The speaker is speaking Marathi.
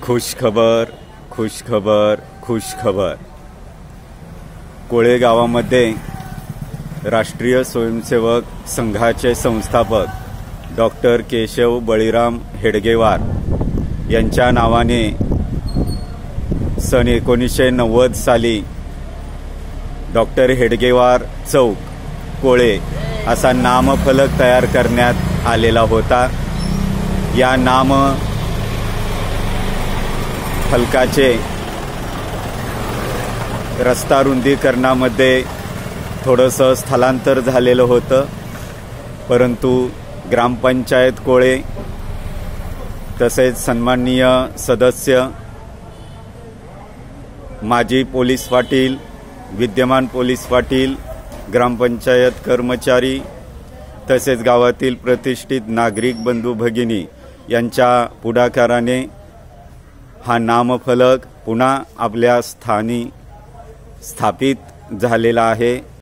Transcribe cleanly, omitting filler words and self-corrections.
खुश खबर, खुश खबर, खुश खबर। कोळे गावामध्ये राष्ट्रीय स्वयंसेवक संघाचे संस्थापक डॉक्टर केशव बळीराम हेडगेवार यांच्या नावाने सन 1990 साली डॉक्टर हेडगेवार चौक कोळे असा नामफलक तयार करण्यात आलेला होता। या नाम फलकाचे रस्ता रुंदीकरणामध्ये थोडंसं स्थलांतर झालेलं होतं, परंतु ग्रामपंचायत कोळे तसेच सन्माननीय सदस्य, माजी पोलीस पाटील, विद्यमान पोलीस पाटील, ग्रामपंचायत कर्मचारी तसेच गावातील प्रतिष्ठित नागरिक बंधू भगिनी यांच्या पुढाकाराने हा नामफलक पुन्हा आपल्या स्थानी स्थापित झालेला आहे।